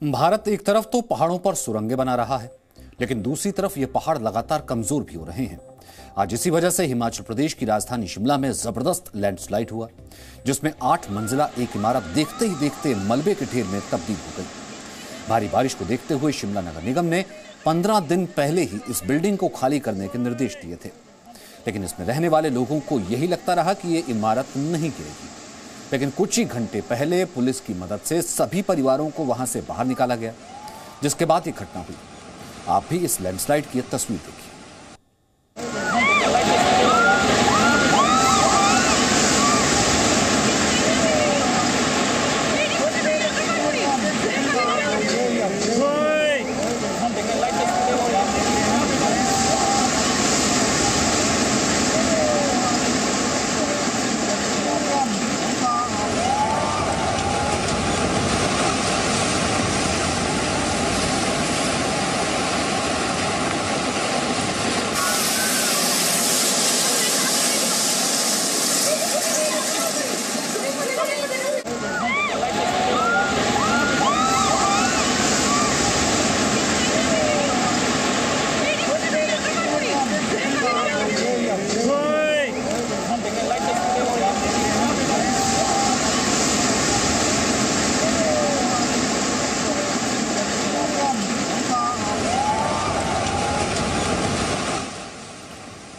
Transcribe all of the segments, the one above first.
भारत एक तरफ तो पहाड़ों पर सुरंगें बना रहा है, लेकिन दूसरी तरफ ये पहाड़ लगातार कमजोर भी हो रहे हैं। आज इसी वजह से हिमाचल प्रदेश की राजधानी शिमला में जबरदस्त लैंडस्लाइड हुआ, जिसमें 8 मंजिला एक इमारत देखते ही देखते मलबे के ढेर में तब्दील हो गई। भारी बारिश को देखते हुए शिमला नगर निगम ने 15 दिन पहले ही इस बिल्डिंग को खाली करने के निर्देश दिए थे, लेकिन इसमें रहने वाले लोगों को यही लगता रहा कि ये इमारत नहीं गिरेगी। लेकिन कुछ ही घंटे पहले पुलिस की मदद से सभी परिवारों को वहां से बाहर निकाला गया, जिसके बाद ये घटना हुई। आप भी इस लैंडस्लाइड की तस्वीर देखिए।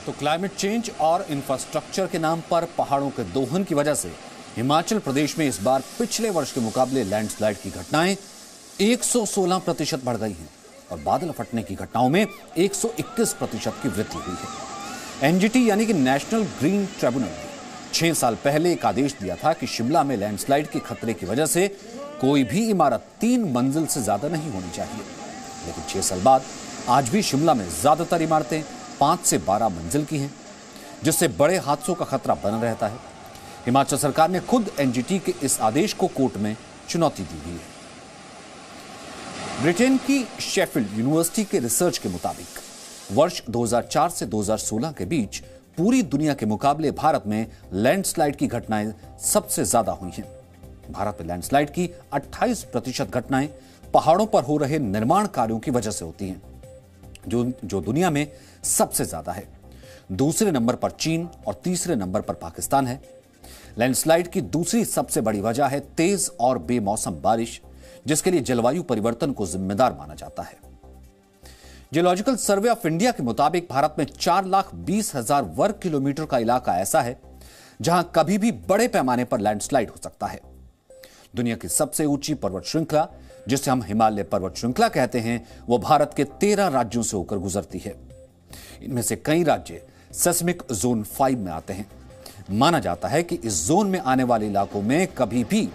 तो क्लाइमेट चेंज और इंफ्रास्ट्रक्चर के नाम पर पहाड़ों के दोहन की वजह से हिमाचल प्रदेश में इस बार पिछले वर्ष के मुकाबले लैंडस्लाइड की घटनाएं 116% बढ़ गई हैं और बादल फटने की घटनाओं में 121% की वृद्धि हुई है। एनजीटी यानी कि नेशनल ग्रीन ट्रिब्यूनल ने 6 साल पहले एक आदेश दिया था कि शिमला में लैंडस्लाइड के खतरे की वजह से कोई भी इमारत 3 मंजिल से ज्यादा नहीं होनी चाहिए, लेकिन 6 साल बाद आज भी शिमला में ज्यादातर इमारतें 5 से 12 मंजिल की हैं, जिससे बड़े हादसों का खतरा बना रहता है। हिमाचल सरकार ने खुद एनजीटी के इस आदेश को कोर्ट में चुनौती दी हुई है। ब्रिटेन की शेफील्ड यूनिवर्सिटी के रिसर्च के मुताबिक वर्ष 2004 से 2016 के बीच पूरी दुनिया के मुकाबले भारत में लैंडस्लाइड की घटनाएं सबसे ज्यादा हुई हैं। भारत में लैंडस्लाइड की 28% घटनाएं पहाड़ों पर हो रहे निर्माण कार्यों की वजह से होती हैं, जो दुनिया में सबसे ज्यादा है। दूसरे नंबर पर चीन और तीसरे नंबर पर पाकिस्तान है। लैंडस्लाइड की दूसरी सबसे बड़ी वजह है तेज और बेमौसम बारिश, जिसके लिए जलवायु परिवर्तन को जिम्मेदार माना जाता है। जियोलॉजिकल सर्वे ऑफ इंडिया के मुताबिक भारत में 4,20,000 वर्ग किलोमीटर का इलाका ऐसा है जहां कभी भी बड़े पैमाने पर लैंडस्लाइड हो सकता है। दुनिया की सबसे ऊंची पर्वत श्रृंखला, जिसे हम हिमालय पर्वत श्रृंखला कहते हैं, वो भारत के 13 राज्यों से होकर गुजरती है। इनमें से कई राज्य सेस्मिक जोन 5 में आते हैं। माना जाता है कि इस जोन में आने वाले इलाकों में कभी भी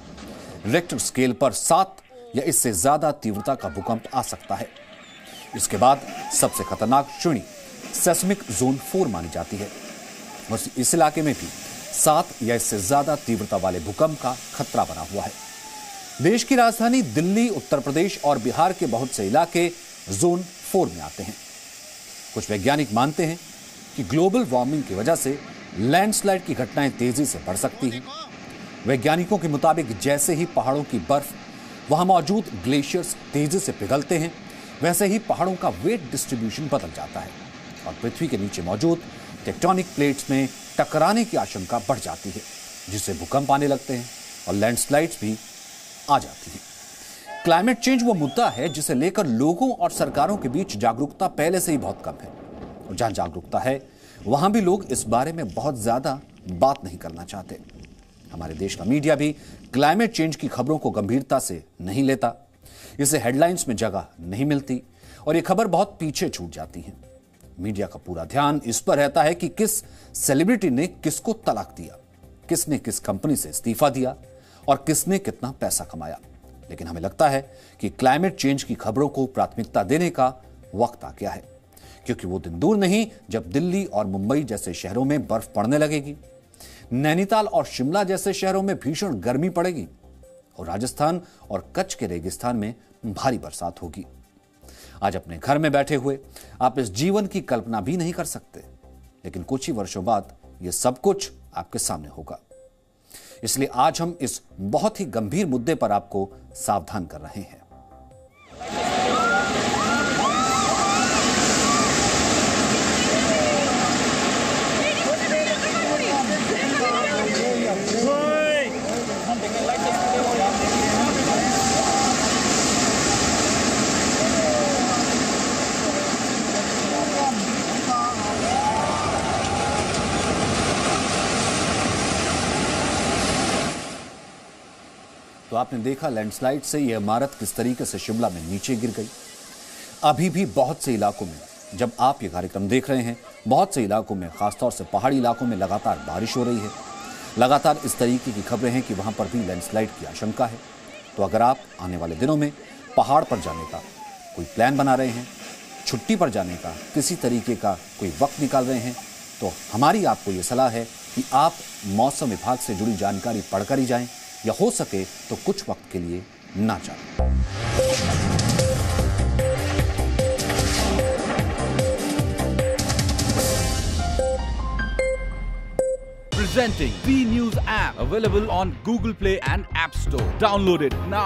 रिक्टर स्केल पर 7 या इससे ज्यादा तीव्रता का भूकंप आ सकता है। इसके बाद सबसे खतरनाक श्रेणी सेस्मिक जोन 4 मानी जाती है। इस इलाके में भी 7 या इससे ज्यादा तीव्रता वाले भूकंप का खतरा बना हुआ है। देश की राजधानी दिल्ली, उत्तर प्रदेश और बिहार के बहुत से इलाके जोन 4 में आते हैं। कुछ वैज्ञानिक मानते हैं कि ग्लोबल वार्मिंग की वजह से लैंडस्लाइड की घटनाएं तेजी से बढ़ सकती हैं। वैज्ञानिकों के मुताबिक जैसे ही पहाड़ों की बर्फ वहां मौजूद ग्लेशियर्स तेजी से पिघलते हैं, वैसे ही पहाड़ों का वेट डिस्ट्रीब्यूशन बदल जाता है और पृथ्वी के नीचे मौजूद टेक्टोनिक प्लेट्स में टकराने की आशंका बढ़ जाती है, जिससे भूकंप आने लगते हैं और लैंडस्लाइड्स भी आ जाती है। क्लाइमेट चेंज वो मुद्दा है जिसे लेकर लोगों और सरकारों के बीच जागरूकता पहले से ही बहुत कम है, और जहां जागरूकता है वहां भी लोग इस बारे में बहुत ज्यादा बात नहीं करना चाहते। हमारे देश का मीडिया भी क्लाइमेट चेंज की खबरों को गंभीरता से नहीं लेता। इसे हेडलाइंस में जगह नहीं मिलती और ये खबर बहुत पीछे छूट जाती है। मीडिया का पूरा ध्यान इस पर रहता है कि किस सेलिब्रिटी ने किसको तलाक दिया, किसने किस कंपनी से इस्तीफा दिया और किसने कितना पैसा कमाया। लेकिन हमें लगता है कि क्लाइमेट चेंज की खबरों को प्राथमिकता देने का वक्त आ गया है, क्योंकि वो दिन दूर नहीं जब दिल्ली और मुंबई जैसे शहरों में बर्फ पड़ने लगेगी, नैनीताल और शिमला जैसे शहरों में भीषण गर्मी पड़ेगी और राजस्थान और कच्छ के रेगिस्तान में भारी बरसात होगी। आज अपने घर में बैठे हुए आप इस जीवन की कल्पना भी नहीं कर सकते, लेकिन कुछ ही वर्षों बाद यह सब कुछ आपके सामने होगा। इसलिए आज हम इस बहुत ही गंभीर मुद्दे पर आपको सावधान कर रहे हैं। तो आपने देखा लैंडस्लाइड से यह इमारत किस तरीके से शिमला में नीचे गिर गई। अभी भी बहुत से इलाकों में, जब आप ये कार्यक्रम देख रहे हैं, बहुत से इलाकों में, खासतौर से पहाड़ी इलाकों में लगातार बारिश हो रही है। लगातार इस तरीके की खबरें हैं कि वहां पर भी लैंडस्लाइड की आशंका है। तो अगर आप आने वाले दिनों में पहाड़ पर जाने का कोई प्लान बना रहे हैं, छुट्टी पर जाने का किसी तरीके का कोई वक्त निकाल रहे हैं, तो हमारी आपको ये सलाह है कि आप मौसम विभाग से जुड़ी जानकारी पढ़कर ही जाएं, या हो सके तो कुछ वक्त के लिए ना जाएं। Presenting B News app, available on Google Play and App Store. Download it now.